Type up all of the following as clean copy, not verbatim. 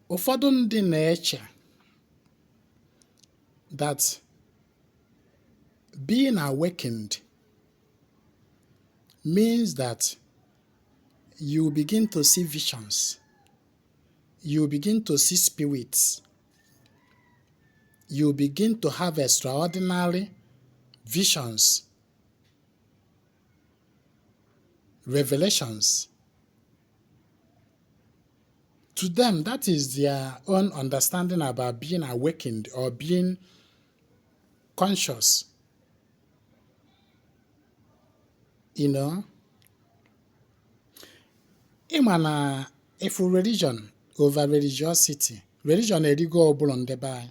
Ụfọdụ ndị na-eche that being awakened means that you begin to see visions, you begin to see spirits, you begin to have extraordinary visions, revelations. To them, that is their own understanding about being awakened or being conscious. You know? Imana, if religion over religiosity, religion erigo obulon deby.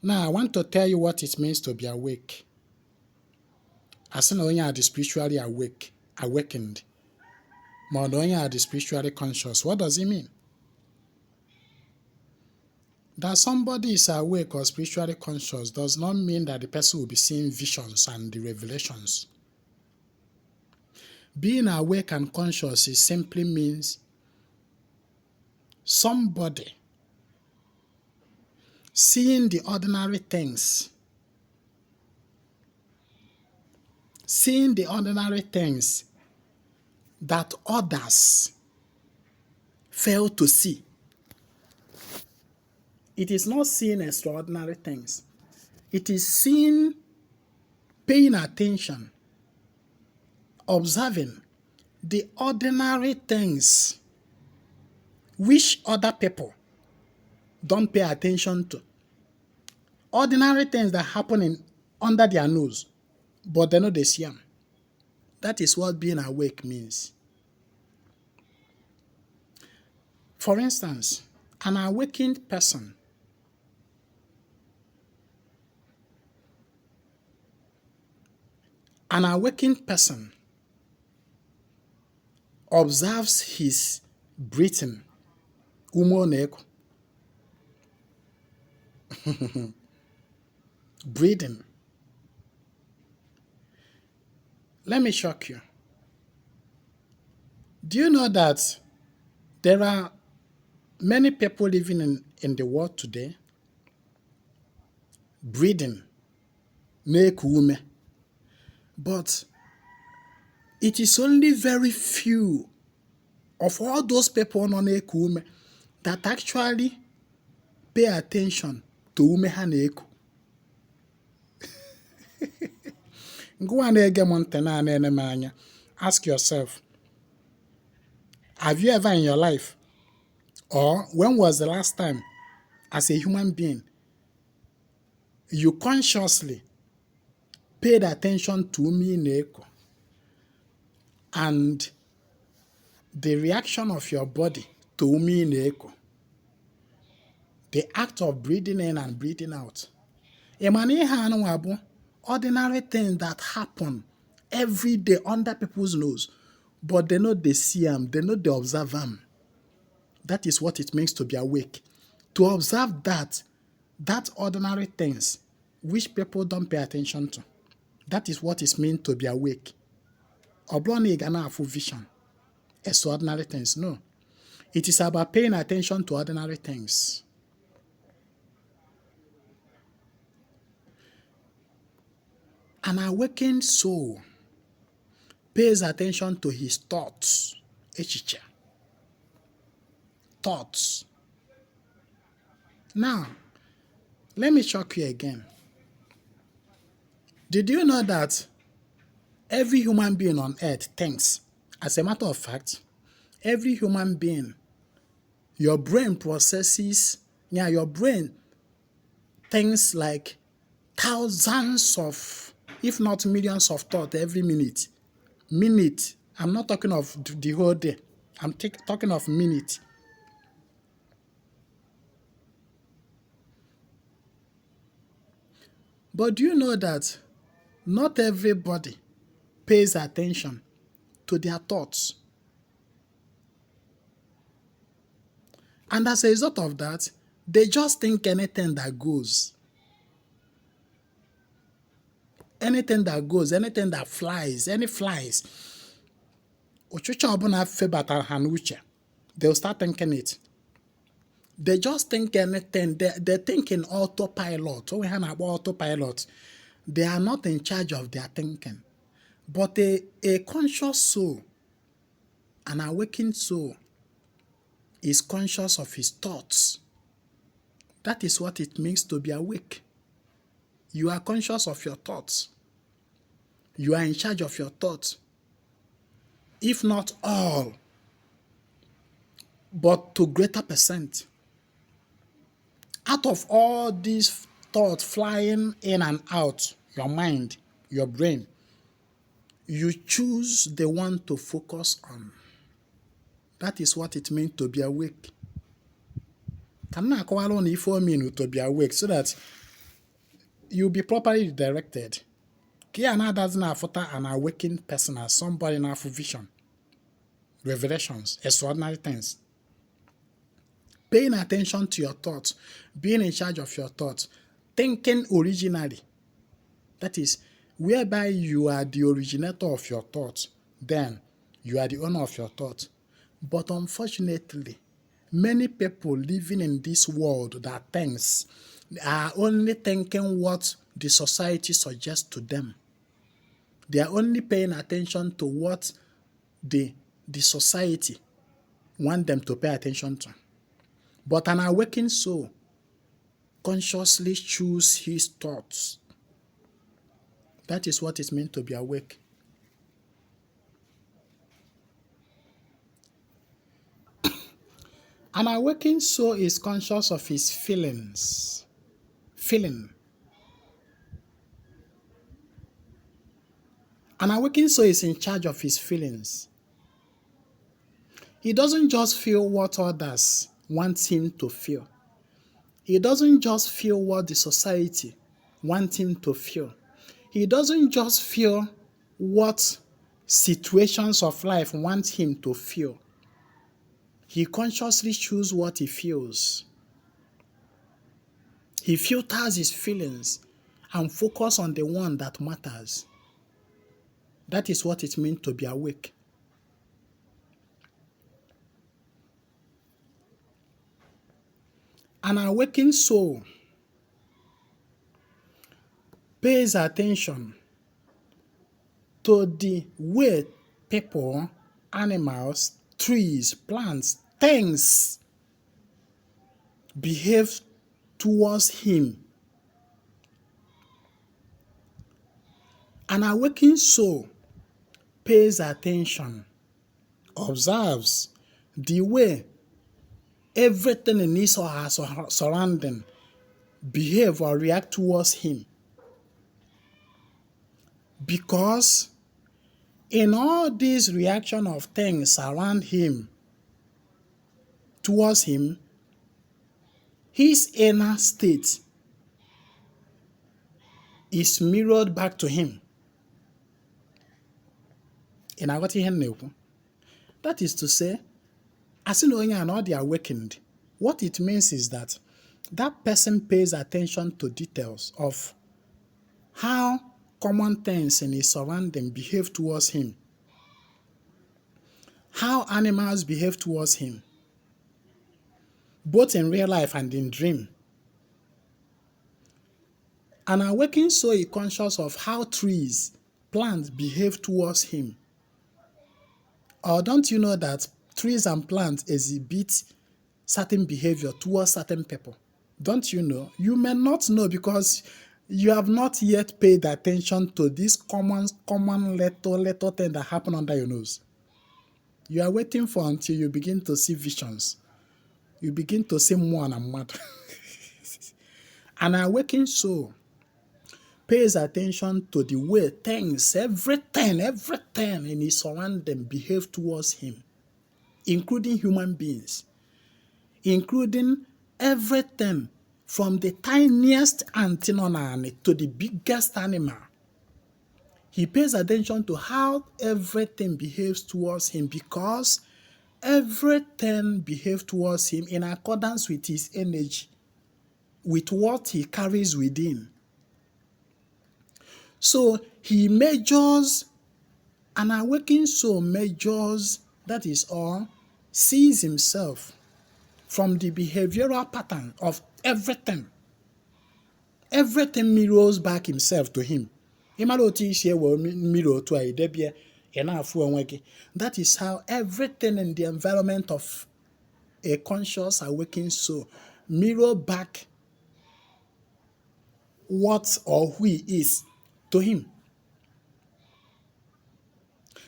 Now, I want to tell you what it means to be awake. As in, only are the spiritually awakened. More only are the spiritually conscious. What does it mean? That somebody is awake or spiritually conscious does not mean that the person will be seeing visions and the revelations. Being awake and conscious it simply means somebody seeing the ordinary things, that others fail to see. It is not seeing extraordinary things. It is seeing, paying attention, observing the ordinary things which other people don't pay attention to. Ordinary things that happen under their nose, but they know they see them. That is what being awake means. For instance, an awakened person observes his breathing. Breathing. Let me shock you. Do you know that there are many people living in the world today breathing, but it is only very few of all those people on that actually pay attention to ume ha na-eku. Ask yourself, have you ever in your life, or when was the last time as a human being you consciously paid attention to ume na-eku and the reaction of your body to ume na-eku? The act of breathing in and breathing out. Ordinary things that happen every day under people's nose, but they know they see them, they know they observe them. That is what it means to be awake. To observe that ordinary things which people don't pay attention to. That is what it means to be awake. Obloni gana full vision. Extraordinary things. No. It is about paying attention to ordinary things. An awakened soul pays attention to his thoughts. Thoughts. Now, let me shock you again. Did you know that every human being on earth thinks? As a matter of fact, every human being, your brain processes, your brain thinks like thousands of, if not millions of thoughts every minute. I'm not talking of the whole day. I'm talking of minute. But do you know that not everybody pays attention to their thoughts? And as a result of that, they just think anything that goes. Anything that goes, anything that flies, any flies, they'll start thinking it. They just think anything. They think in autopilot. When we have about autopilot, they are not in charge of their thinking. But a conscious soul, an awakened soul, is conscious of his thoughts. That is what it means to be awake. You are conscious of your thoughts. You are in charge of your thoughts. If not all, but to greater percent. Out of all these thoughts flying in and out, your mind, your brain, you choose the one to focus on. That is what it means to be awake. Can I call on if for me to be awake so that you'll be properly directed? Kiana doesn't have an awakened person as somebody in our vision, revelations, extraordinary things. Paying attention to your thoughts, being in charge of your thoughts, thinking originally. That is, whereby you are the originator of your thoughts, then you are the owner of your thoughts. But unfortunately, many people living in this world that thinks are only thinking what the society suggests to them. They are only paying attention to what the society want them to pay attention to. But an awakened soul consciously chooses his thoughts. That is what it means to be awake. An awakened soul is conscious of his feelings. Feeling. An awakened soul is in charge of his feelings. He doesn't just feel what others want him to feel. He doesn't just feel what the society wants him to feel. He doesn't just feel what situations of life want him to feel. He consciously chooses what he feels. He filters his feelings and focuses on the one that matters. That is what it means to be awake. An awakened soul pays attention to the way people, animals, trees, plants, things behave towards him. An awakened soul pays attention, observes the way everything in his or her surrounding behave or react towards him. Because in all this reaction of things around him, towards him, his inner state is mirrored back to him. That is to say, as you know, you are not awakened. What it means is that that person pays attention to details of how common things in his surrounding behave towards him, how animals behave towards him, both in real life and in dream. An awakened soul is conscious of how trees, plants behave towards him. Or don't you know that trees and plants exhibit certain behavior towards certain people? Don't you know? You may not know because you have not yet paid attention to this common little thing that happen under your nose. You are waiting for until you begin to see visions. You begin to see more and mad. An awakened soul pays attention to the way things, everything in his surrounding behave towards him, including human beings, including everything from the tiniest antennae to the biggest animal. He pays attention to how everything behaves towards him because everything behaves towards him in accordance with his energy, with what he carries within. So he measures, an awakened soul measures, that is all, sees himself from the behavioral pattern of everything. Everything mirrors back himself to him. That is how everything in the environment of a conscious awakened soul mirror back what or who he is to him.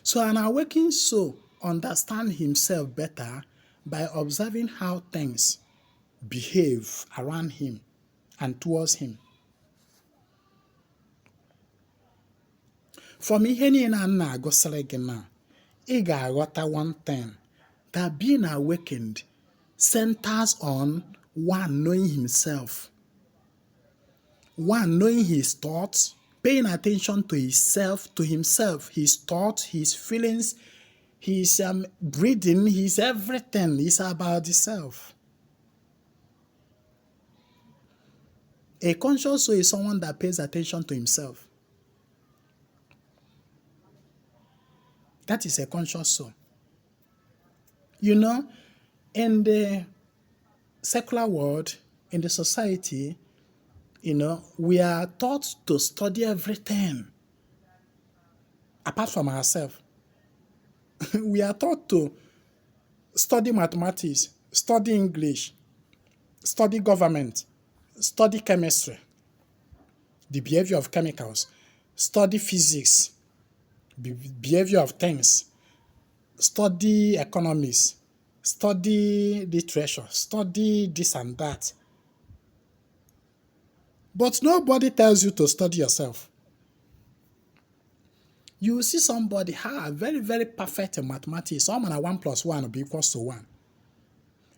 So an awakened soul understands himself better by observing how things behave around him and towards him. From ihe niile a na-agụsịrị gị na, ị ga-aghọta one thing, that being awakened centers on one knowing himself, one knowing his thoughts, paying attention to himself, his thoughts, his feelings, his breathing, his everything is about the self. A conscious soul is someone that pays attention to himself. That is a conscious soul. You know, in the secular world, in the society, you know, we are taught to study everything apart from ourselves. We are taught to study mathematics, study English, study government, study chemistry, the behavior of chemicals, study physics, the behavior of things, study economics, study literature, study this and that. But nobody tells you to study yourself. You see somebody very, very perfect in mathematics. Someone 1 + 1 will be equals to 1.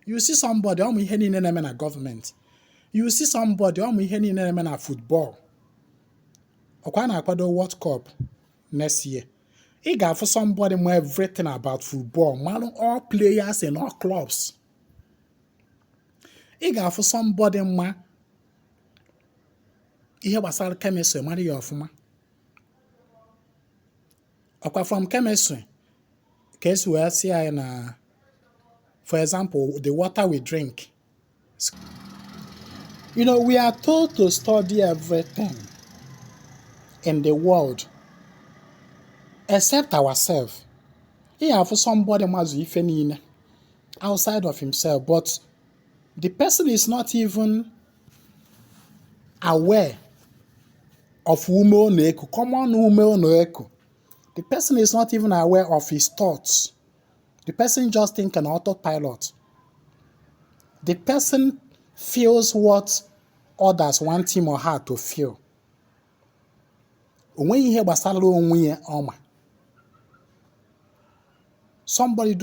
You see somebody ihe niile na-eme na government. You see somebody ihe niile na-eme na football. Ọkwa na-akwado World Cup next year. Ị ga-afụ somebody know everything about football, man, all players in all clubs. Ị ga-afụ somebody ma ihe gbasara chemistry mara ya ọfụma. Ọkwa from chemistry ka esi wee sị anyị na, for example, the water we drink. You know, we are told to study everything in the world except ourselves. He have somebody mazu ife niile outside of himself, but the person is not even aware of ume ọ na-eku, common ume ọ na-eku. The person is not even aware of his thoughts. The person just thinks an autopilot. The person feels what others want him or her to feel. Onwe ihe gbasara onwe ya ọma. Somebody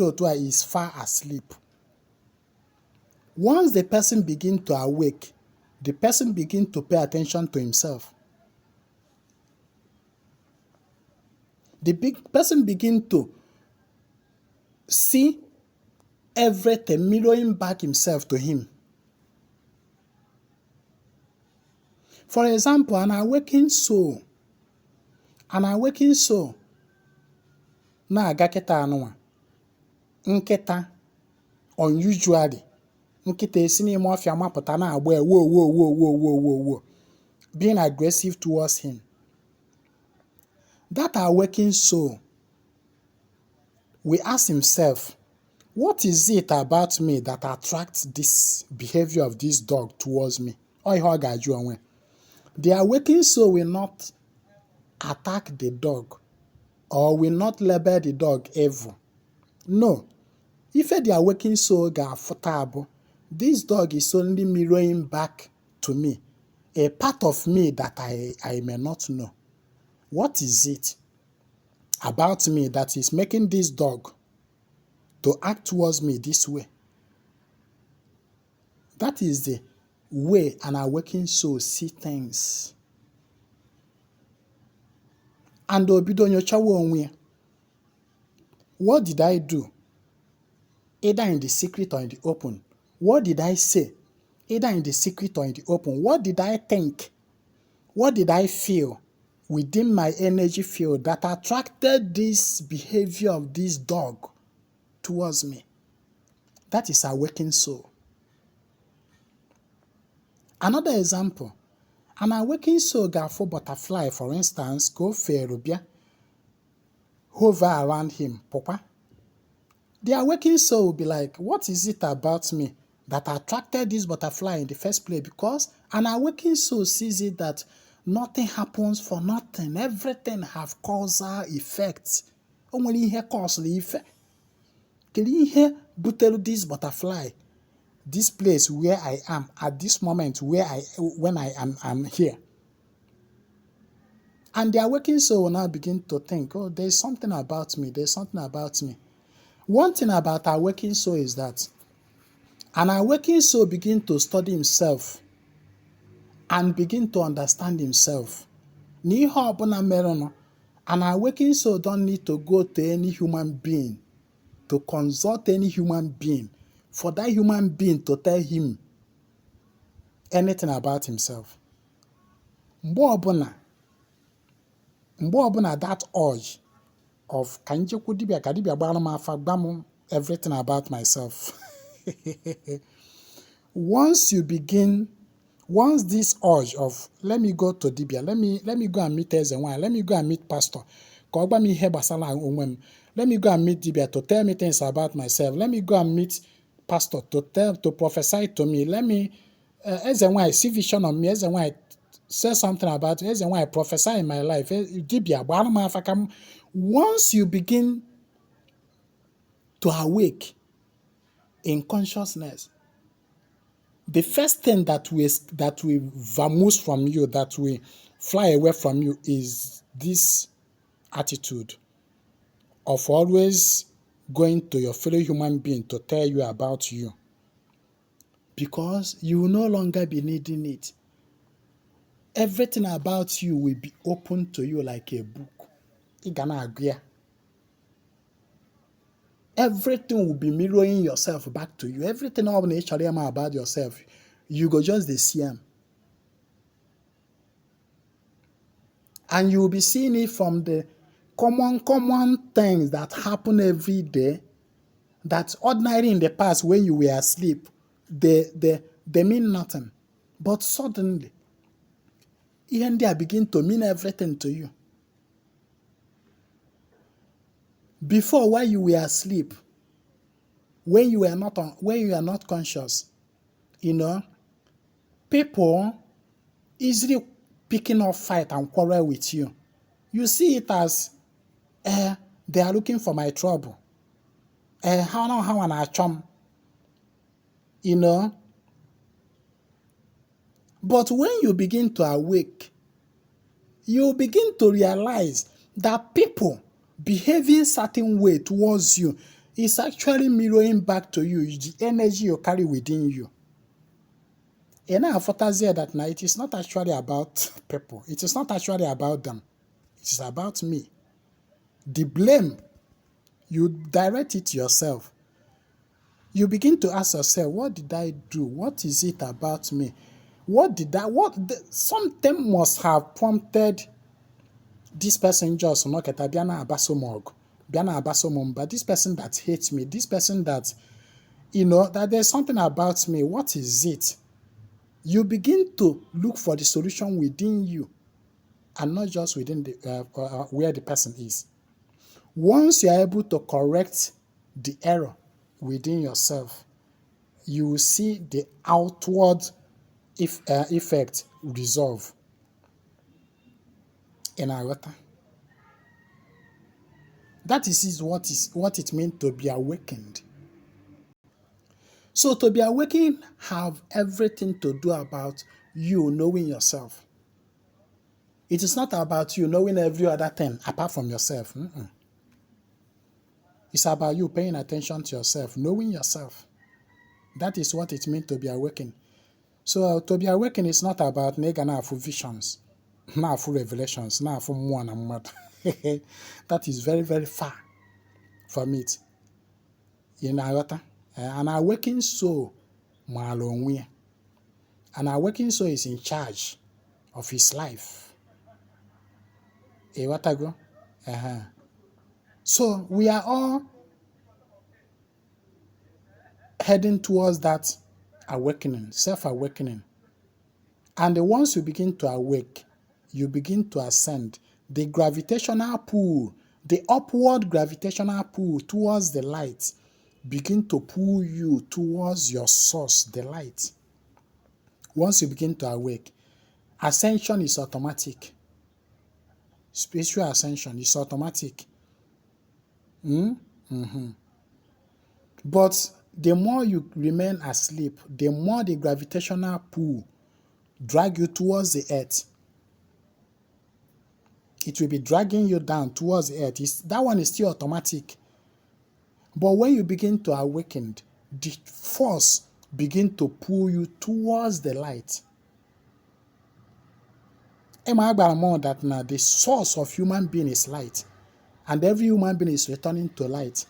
is far asleep. Once the person begins to awake, the person begins to pay attention to himself. The person begins to see everything mirroring back himself to him. For example, an awakened soul na-aga kịta anụnwa. Nkịta unusually, nkịta esi n'ime ọfịa mapụta na-agba wo, being aggressive towards him. That awakened soul will ask himself, what is it about me that attracts this behavior of this dog towards me? The awakened soul will not attack the dog or will not label the dog evil. No. If the awakened soul ga-afụta, this dog is only mirroring back to me a part of me that I may not know. What is it about me that is making this dog to act towards me this way? That is the way an awakened soul sees things. And obido nyochawa onwe ya. What did I do? Either in the secret or in the open. What did I say? Either in the secret or in the open. What did I think? What did I feel within my energy field that attracted this behavior of this dog towards me? That is awakened soul. Another example, an awakened soul for butterfly, for instance, go ferubia, hover around him, papa. The awakened soul will be like, what is it about me that attracted this butterfly in the first place? Because an awakened soul sees it that nothing happens for nothing. Everything have causal effects. Only here causal effect. Can you hear butel this butterfly? This place where I am at this moment when I am here. And the awakened soul will now begin to think, oh, there's something about me. There's something about me. One thing about our awakened soul is that an awakened soul begin to study himself and begin to understand himself. N'ihe ọbụla mere no, an awakened soul don't need to go to any human being, to consult any human being, for that human being to tell him anything about himself. Mgbe ọbụla that urge of ka njekwu dibịa ka dibịa gbara m afa gba m everything about myself. Once this urge of let me go to dibia, let me go and meet Ezenwa, let me go and meet pastor, ka ọ gba m ihe gbasara onwe m, let me go and meet dibia to tell me things about myself, let me go and meet pastor to prophesy to me, let me Ezenwa see vision of me, Ezenwa say something about me, Ezenwa prophesy in my life, dibia gbara m afa ka m. Once you begin to awake in consciousness, the first thing that will vamoose from you, that will fly away from you, is this attitude of always going to your fellow human being to tell you about you. Because you will no longer be needing it. Everything about you will be open to you like a book. Igana agree. Everything will be mirroring yourself back to you. Everything about yourself, you go just the same. And you will be seeing it from the common things that happen every day, that ordinary in the past when you were asleep, they mean nothing. But suddenly, even they begin to mean everything to you. Before, while you were asleep, when you are not conscious, people easily picking up fight and quarrel with you. You see it as they are looking for my trouble. How an chum, But when you begin to awake, you begin to realize that people behaving certain way towards you is actually mirroring back to you the energy you carry within you. And I fantasy that now it is not actually about people. It is not actually about them. It is about me. The blame, you direct it yourself. You begin to ask yourself, what did I do? What is it about me? Something must have prompted this person just not biana abasomog, biana abasomom, but this person that hates me, this person that, that there's something about me. What is it? You begin to look for the solution within you and not just within where the person is. Once you are able to correct the error within yourself, you will see the outward effect resolve in our water. That is what it means to be awakened. So to be awakened have everything to do about you knowing yourself. It is not about you knowing every other thing apart from yourself. It's about you paying attention to yourself, knowing yourself. That is what it means to be awakened. So to be awakened is not about negative visions, not full revelations, not full more and more. That is very, very far from it. An awakened soul, an awakened soul is in charge of his life. So we are all heading towards that awakening, self-awakening. And once you begin to awake, you begin to ascend. The gravitational pull, the upward gravitational pull towards the light, begin to pull you towards your source, the light. Once you begin to awake, ascension is automatic. Spiritual ascension is automatic. But the more you remain asleep, the more the gravitational pull drag you towards the earth. It will be dragging you down towards the earth. That one is still automatic. But when you begin to awaken, the force begin to pull you towards the light. That now the source of human being is light. And every human being is returning to light.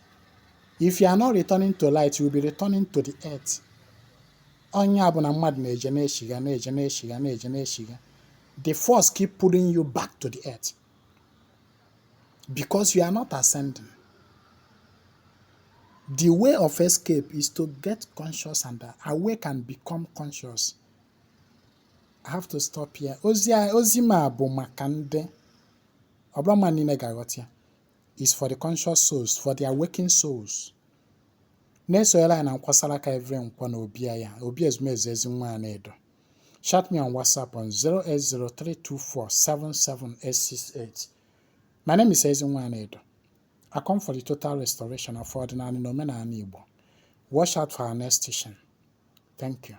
If you are not returning to light, you will be returning to the earth. The force keep pulling you back to the earth. Because you are not ascending. The way of escape is to get conscious and awake and become conscious. I have to stop here. Ozima bụ maka ndị ọbụla niile ga-aghọta ya. Is for the conscious souls, for the awakened souls. Na-esoyela ya na nkwasara aka every nkwa na obi ya. Obi Ezumezu Ezinwa Anaedo. Chat me on WhatsApp on 08032477868. My name is Ezinwa Anaedo. I come for the total restoration of ordinary Nomenani Igbo. Watch out for our next station. Thank you.